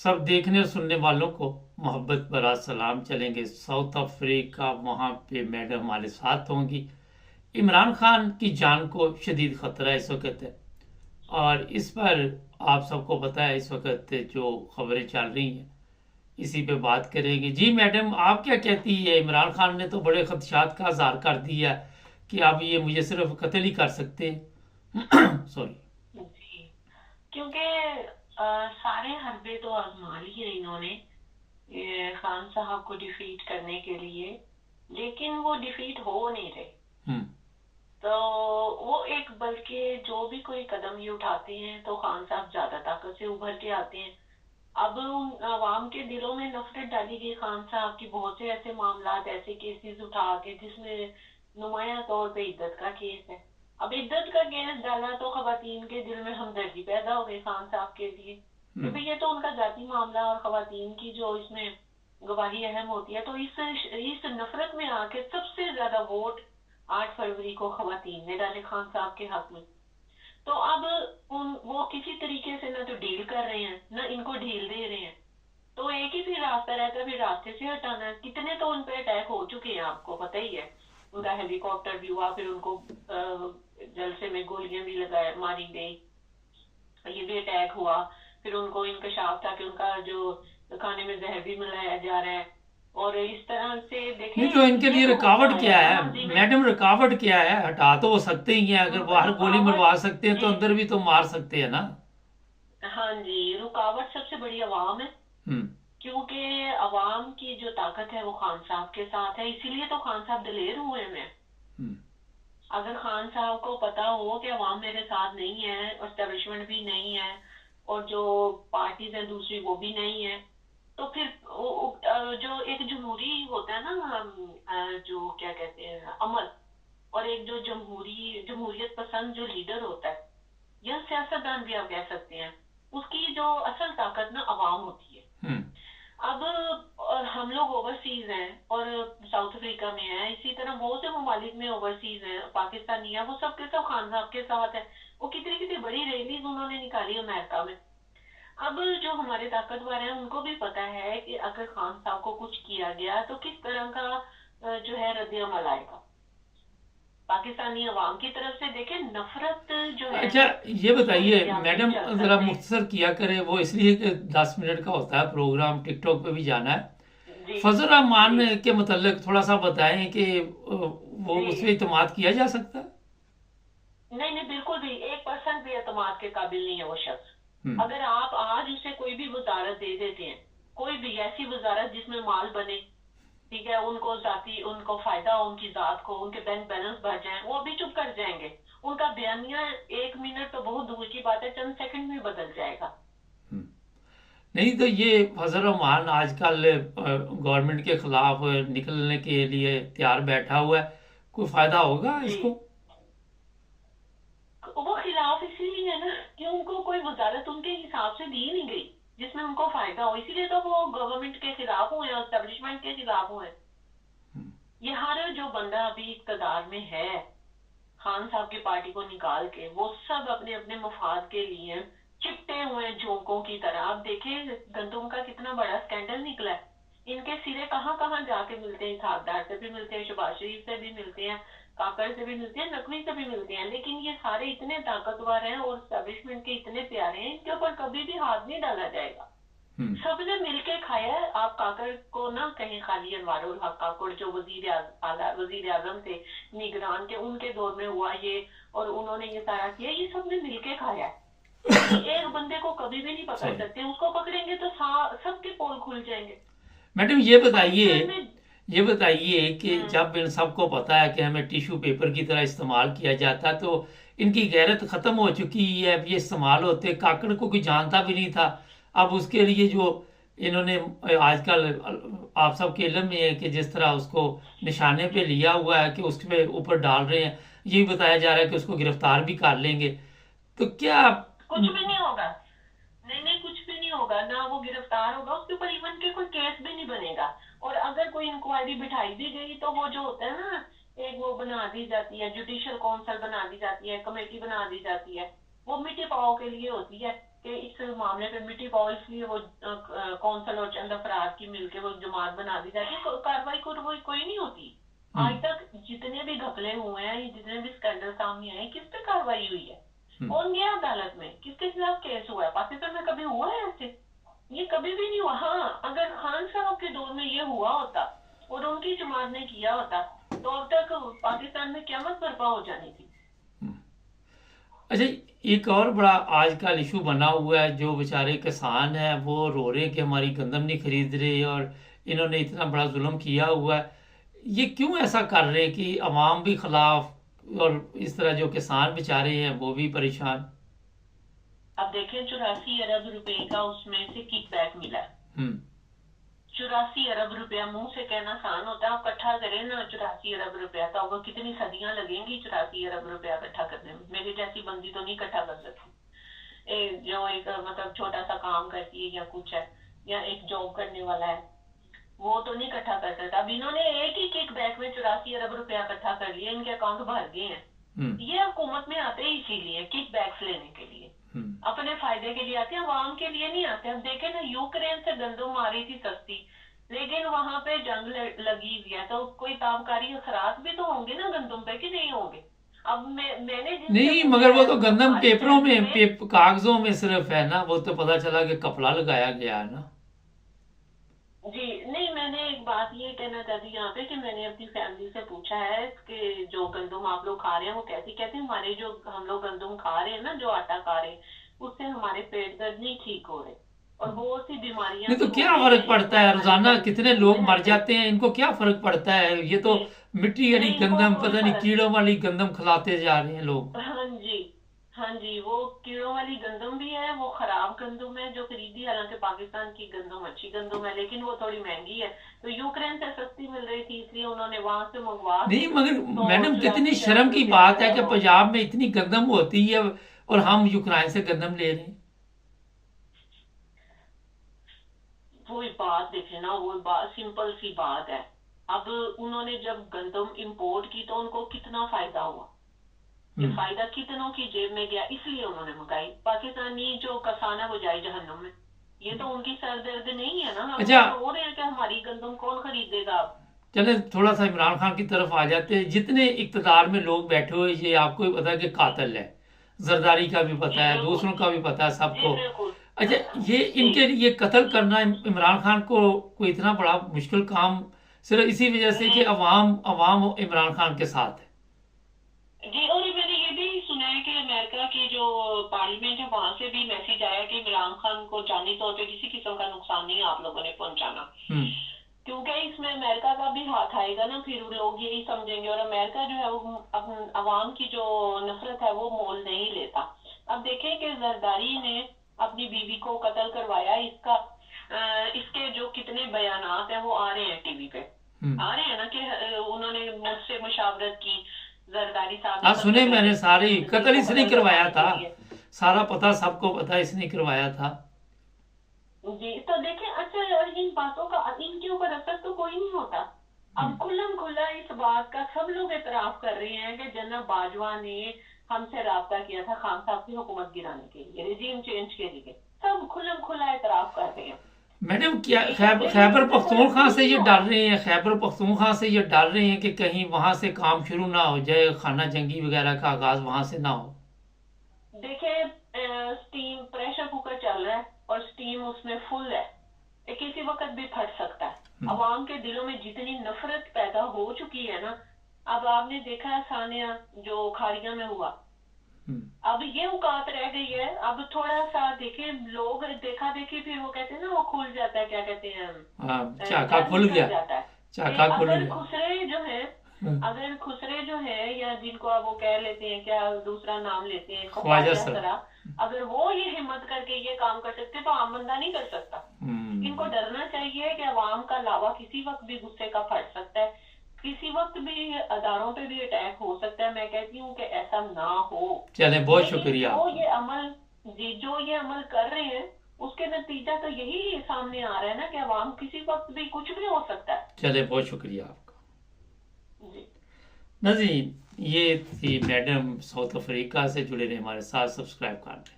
सब देखने और सुनने वालों को मोहब्बत भरा सलाम। चलेंगे साउथ अफ्रीका, वहाँ पे मैडम हमारे साथ होंगी। इमरान खान की जान को शदीद खतरा है इस वक्त है, और इस पर आप सबको पता है इस वक्त जो खबरें चल रही हैं इसी पे बात करेंगे। जी मैडम, आप क्या कहती है? इमरान खान ने तो बड़े खदशात का इजहार कर दिया कि अब ये मुझे सिर्फ कत्ल ही कर सकते हैं। सॉरी। जी, क्योंकि सारे हरबे तो आजमा लिए इन्होंने ये खान साहब को डिफीट करने के लिए, लेकिन वो डिफीट हो नहीं रहे। हम्म। तो वो एक बल्कि जो भी कोई कदम ये उठाते हैं तो खान साहब ज्यादा ताकत से उभर के आते हैं। अब उन आवाम के दिलों में नफरत डाली गई खान साहब की, बहुत से ऐसे मामलात, ऐसे केसेस उठा के जिसमें नुमाया तौर पे इद्दत का केस है। अब इद्दत का केस डाला तो खवातीन के दिल में हमदर्दी पैदा हो गई खान साहब के लिए कि हम्म। भाई ये तो उनका जाती मामला और खवातीन की जो इसमें गवाही अहम होती है। तो इस नफरत में आके सबसे ज्यादा वोट 8 फरवरी को खवातीन ने डाले खान साहब के हक में। तो अब वो किसी तरीके से ना तो डील कर रहे हैं ना इनको ढील दे रहे हैं। तो एक ही फिर रास्ता रहता है, फिर रास्ते से हटाना है। कितने तो उन पे अटैक हो चुके हैं, आपको पता ही है। उनका हेलीकॉप्टर भी हुआ, फिर उनको जलसे में गोलियां भी लगाए मारी गई, ये भी अटैक हुआ। फिर उनको इंकशाफ था कि उनका जो खाने में जहर भी मिलाया जा रहा है। और इस तरह से नहीं देखें, तो इनके ये लिए तो होता रुकावट क्या आया ना है माजी में। मैडम? रुकावट क्या है? हटा तो वो सकते ही हैं, अगर बाहर गोली रुकावट, मरवा सकते हैं तो जी, अंदर भी तो मार सकते हैं ना। हाँ जी, रुकावट सबसे बड़ी आवाम है। हम्म। क्योंकि अवाम की जो ताकत है वो खान साहब के साथ है, इसीलिए तो खान साहब दिलेर हुए हैं। हम्म। अगर खान साहब को पता हो कि अवाम मेरे साथ नहीं है, एस्टेब्लिशमेंट भी नहीं है, और जो पार्टीज हैं दूसरी वो भी नहीं है, तो फिर जो एक जमहूरी होता है ना, जो क्या कहते हैं अमल, और एक जो जमहूरियत पसंद जो लीडर होता है या सियासतदान भी आप कह सकते हैं, उसकी जो असल ताकत ना अवाम होती है। हम्म। अब और हम लोग ओवरसीज हैं और साउथ अफ्रीका में है, इसी तरह बहुत से ममालिक में ओवरसीज हैं, पाकिस्तानी है, वो सब के सब खान साहब के साथ है। वो कितनी कितनी बड़ी रैलीज उन्होंने निकाली अमेरिका में। अब जो हमारे ताकतवर हैं उनको भी पता है कि अगर खान साहब को कुछ किया गया तो किस तरह का जो है रद्द अमल आएगा। पाकिस्तानी अवाम की तरफ से देखें नफरत जो है अच्छा, ना, ये उसको बताइए भी आप नहीं मैडम, चल जरा सकते। मुख्तसर किया करे, वो इसलिए कि 10 मिनट का होता है प्रोग्राम, टिकटॉक पे भी जाना है। जी, फजल जी, रहमान के मतलब थोड़ा सा बताएं कि वो जी, उस पर इतमाद किया जा सकता है? नहीं नहीं, बिल्कुल भी 1% भी एतमाद के काबिल नहीं है वो शख्स। हम्म। अगर आप आज उसे कोई भी वजारत दे देते हैं, कोई भी ऐसी वजारत जिसमें माल बने, ठीक है, उनको जाती उनको फायदा हो, उनकी जात को, उनके बैंक बैलेंस बढ़ जाए, वो अभी चुप कर जाएंगे। उनका बयानिया 1 मिनट तो बहुत दूर की बात है, चंद सेकंड में बदल जाएगा। नहीं तो ये फजल रहमान आजकल गवर्नमेंट के खिलाफ निकलने के लिए तैयार बैठा हुआ है, कोई फायदा होगा जी, इसको? वो खिलाफ इसीलिए है ना कि उनको कोई वजारत उनके हिसाब से दी नहीं गई जिसमें उनको फायदा हो, इसीलिए तो वो गवर्नमेंट के खिलाफ हुए, एस्टेब्लिशमेंट के खिलाफ हुए। ये हर जो बंदा अभी इक़्तिदार में है, खान साहब की पार्टी को निकाल के, वो सब अपने अपने मफाद के लिए चिपटे हुए हैं झोंकों की तरह। आप देखें गंदुम का कितना बड़ा स्कैंडल निकला है। इनके सिरे कहाँ कहाँ जाके मिलते हैं, इसहाकडार से भी मिलते हैं, शहबाज शरीफ से भी मिलते हैं, काकड़ से भी मिलते हैं, नकवी से भी मिलते हैं, लेकिन ये सारे इतने ताकतवर हैं और स्टैब्लिशमेंट के इतने प्यारे हैं, इनके ऊपर कभी भी हाथ नहीं डाला जाएगा। हम्म। सबने मिलके खाया है। आप काकड़ को ना कहीं, खाली अनवारुल हक काकड़ जो वजीर आजम थे निगरान के, उनके दौर में हुआ ये, और उन्होंने ये सारा किया, ये सबने मिलके खाया है। ये एक बंदे को कभी भी नहीं पकड़ सॉरी सकते, उसको पकड़ेंगे तो सबके पोल खुल जाएंगे। मैडम, ये बताइए, पाकिस्तान में, कि हम्म, जब इन सबको पता है कि हमें टिश्यू पेपर की तरह इस्तेमाल किया जाता है, तो इनकी गैरत खत्म हो चुकी है। अब ये इस्तेमाल होते, काकड़ को कोई जानता भी नहीं था। अब उसके लिए जो इन्होंने आजकल आप सबके इल्म में है कि जिस तरह उसको निशाने पे जी, लिया हुआ है कि उसके ऊपर डाल रहे हैं, ये भी बताया जा रहा है कि उसको गिरफ्तार भी कर लेंगे। तो क्या? कुछ भी नहीं होगा। नहीं नहीं, कुछ भी नहीं होगा ना, वो गिरफ्तार होगा, उसके ऊपर इवन के कोई केस भी नहीं बनेगा। और अगर कोई इंक्वायरी बिठाई भी गई तो वो जो होता है ना, एक वो बना दी जाती है, जुडिशियल काउंसिल बना दी जाती है, कमेटी बना दी जाती है, वो मिट्टी पाओ के लिए होती है کہ اس معاملے پہ مٹی پاؤ اس لیے وہ کونسل اور چند افراد کی مل کے وہ جماعت بنا دی جاتی ہے، کاروائی کوئی نہیں ہوتی آج تک۔ جتنے بھی گھپلے ہوئے ہیں، جتنے بھی اسکینڈل سامنے آئے، کس پہ کاروائی ہوئی ہے؟ کون گیا عدالت میں؟ کس کے خلاف کیس ہوا ہے؟ پاکستان میں کبھی ہوا ہے ایسے؟ یہ کبھی بھی نہیں ہوا۔ ہاں، اگر خان صاحب کے دور میں یہ ہوا ہوتا اور ان کی جماعت نے کیا ہوتا تو اب تک پاکستان میں قیامت برپا ہو جانی تھی۔ اچھا، ایک اور بڑا آج کل ایشو بنا ہوا ہے، جو بیچارے کسان ہیں وہ رو رہے ہیں کہ ہماری گندم نہیں خرید رہے اور انہوں نے اتنا بڑا ظلم کیا ہوا ہے۔ یہ کیوں ایسا کر رہے ہیں کہ عوام بھی خلاف اور اس طرح جو کسان بیچارے ہیں وہ بھی پریشان؟ اب دیکھیں 84 ارب روپے کا اس میں سے کک بیک ملا ہے۔ 84 ارب روپیہ منہ سے کہنا آسان ہوتا ہے، آپ اکٹھا کریں نا 84 ارب روپیہ، تو وہ کتنی صدیاں لگیں گی 84 ارب روپیہ اکٹھا کرنے میں؟ میری جیسی بندی تو نہیں اکٹھا کر سکتی، جو ایک مطلب چھوٹا سا کام کرتی ہے یا کچھ ہے یا ایک جاب کرنے والا ہے، وہ تو نہیں اکٹھا کر سکتا۔ اب انہوں نے ایک ہی کک بیک میں 84 ارب روپیہ اکٹھا کر لیا، ان کے اکاؤنٹ بھر گئے ہیں۔ یہ حکومت میں آتے ہی اسی لیے کک بیکس لینے کے لیے، اپنے فائدے کے لیے آتے ہیں، عوام کے لیے نہیں آتے۔ اب دیکھیں نا، یوکرین سے گندم آ رہی تھی سستی، لیکن وہاں پہ جنگ لگی ہوئی ہے، تو کوئی تابکاری اثرات بھی تو ہوں گے نا گندم پہ، کہ نہیں ہوں گے؟ اب میں نے نہیں، مگر وہ تو گندم پیپروں میں کاغذوں میں صرف ہے نا، وہ تو پتا چلا کہ کپڑا لگایا گیا ہے نا۔ جی نہیں، میں نے ایک بات یہ کہنا چاہتی یہاں پہ کہ میں نے اپنی فیملی سے پوچھا ہے کہ جو گندم آپ لوگ کھا رہے ہیں وہ کہتے ہمارے جو ہم لوگ گندم کھا رہے ہیں نا، جو آٹا کھا رہے ہیں، اس سے ہمارے پیٹ درد نہیں ٹھیک ہو رہے اور بہت سی بیماریاں۔ نہیں تو کیا فرق پڑتا ہے؟ روزانہ کتنے لوگ مر جاتے ہیں، ان کو کیا فرق پڑتا ہے؟ یہ تو مٹی والی گندم، پتہ نہیں کیڑوں والی گندم کھلاتے جا رہے ہیں لوگ۔ ہاں جی، وہ کیڑوں والی گندم بھی ہے، وہ خراب گندم ہے جو خریدی، حالانکہ پاکستان کی گندم اچھی گندم ہے، لیکن وہ تھوڑی مہنگی ہے۔ تو یوکرین سے سستی مل رہی تھی، اس لیے انہوں نے وہاں سے منگوا۔ نہیں مگر میڈم، کتنی شرم کی بات ہے کہ پنجاب میں اتنی گندم ہوتی ہے اور ہم یوکرائن سے گندم لے رہے ہیں۔ وہی بات دیکھیں نا، وہ بات سمپل سی بات ہے۔ اب انہوں نے جب گندم امپورٹ کی تو ان کو کتنا فائدہ ہوا، یہ فائدہ کتنوں کی جیب میں گیا، اس لیے انہوں نے منگائی۔ پاکستانی جو کسان ہے وہ جائے جہنم میں، یہ تو ان کی سر درد نہیں ہے نا۔ ہم رو رہے ہیں کہ ہماری گندم کون خریدے گا۔ اب چلے تھوڑا سا عمران خان کی طرف آ جاتے ہیں۔ جتنے اقتدار میں لوگ بیٹھے ہوئے، یہ آپ کو بھی پتا ہے کہ قاتل ہے، زرداری کا بھی پتا ہے، دوسروں کا بھی پتا ہے سب کو۔ اچھا، یہ ان کے لیے قتل کرنا عمران خان کو کوئی اتنا بڑا مشکل کام صرف اسی وجہ سے کہ عوام عمران خان کے ساتھ ہے؟ جی، اور میں نے یہ بھی سنا ہے کہ امریکہ کی جو پارلیمنٹ ہے وہاں سے بھی میسج آیا کہ عمران خان کو جانی طور پہ کسی قسم کا نقصان نہیں آپ لوگوں نے پہنچانا، کیونکہ اس میں امریکہ کا بھی ہاتھ آئے گا نا، پھر لوگ یہی سمجھیں گے۔ اور امریکہ جو ہے وہ عوام کی جو نفرت ہے وہ مول نہیں لیتا۔ اب دیکھیں کہ زرداری نے اپنی بیوی کو قتل کروایا، اس کے جو کتنے بیانات ہیں وہ آ رہے ہیں ٹی وی پہ، آ رہے ہیں نا کہ انہوں نے مجھ سے مشاورت کی، زرداری صاحب سنے میں نے ساری قتل اس نے کروایا تھا، سارا پتا سب کو پتا اس نے کروایا تھا۔ جی تو دیکھیں، اچھا ان باتوں کا ان کے اوپر اثر تو کوئی نہیں ہوتا۔ اب کھلم کھلا اس بات کا سب لوگ اعتراف کر رہے ہیں کہ جنرل باجوہ نے ہم سے رابطہ کیا تھا خان صاحب کی حکومت گرانے کے لیے، ریجیم چینج کے لیے، سب کھلم کھلا اعتراف کر رہے ہیں۔ میڈم کیا خیبر پختونخوا سے یہ ڈر رہے ہیں، خیبر پختونخوا سے یہ ڈر رہے ہیں کہ کہیں وہاں سے کام شروع نہ ہو جائے، خانہ جنگی وغیرہ کا آغاز وہاں سے نہ ہو؟ دیکھیں، سٹیم پریشر کوکر چل رہا ہے اور سٹیم اس میں فل ہے، کسی وقت بھی پھٹ سکتا ہے۔ عوام کے دلوں میں جتنی نفرت پیدا ہو چکی ہے نا، اب آپ نے دیکھا ہے ثانیہ جو کھاڑیاں میں ہوا، اب یہ اوقات رہ گئی ہے۔ اب تھوڑا سا دیکھیں، لوگ دیکھا دیکھی پھر وہ کہتے ہیں نا وہ کھل جاتا ہے، کیا کہتے ہیں، چاکا کھل گیا، چاکا کھل گیا۔ اگر خسرے جو ہے یا جن کو آپ وہ کہہ لیتے ہیں، کیا دوسرا نام لیتے ہیں، خواجہ سر، اگر وہ یہ ہمت کر کے یہ کام کر سکتے تو عام بندہ نہیں کر سکتا۔ ان کو ڈرنا چاہیے کہ عوام کا لاوا کسی وقت بھی غصے کا پھٹ سکتا ہے، کسی وقت بھی اداروں پہ بھی اٹیک ہو سکتا ہے۔ میں کہتی ہوں کہ ایسا نہ ہو۔ چلیں، بہت شکریہ۔ جو یہ عمل کر رہے ہیں اس کے نتیجہ تو یہی سامنے آ رہا ہے نا کہ عوام کسی وقت بھی کچھ بھی ہو سکتا ہے۔ چلیں، بہت شکریہ آپ کا۔ جی ناظرین، یہ تھی میڈم ساؤتھ افریقہ سے جڑے رہے ہمارے ساتھ، سبسکرائب کر دیں۔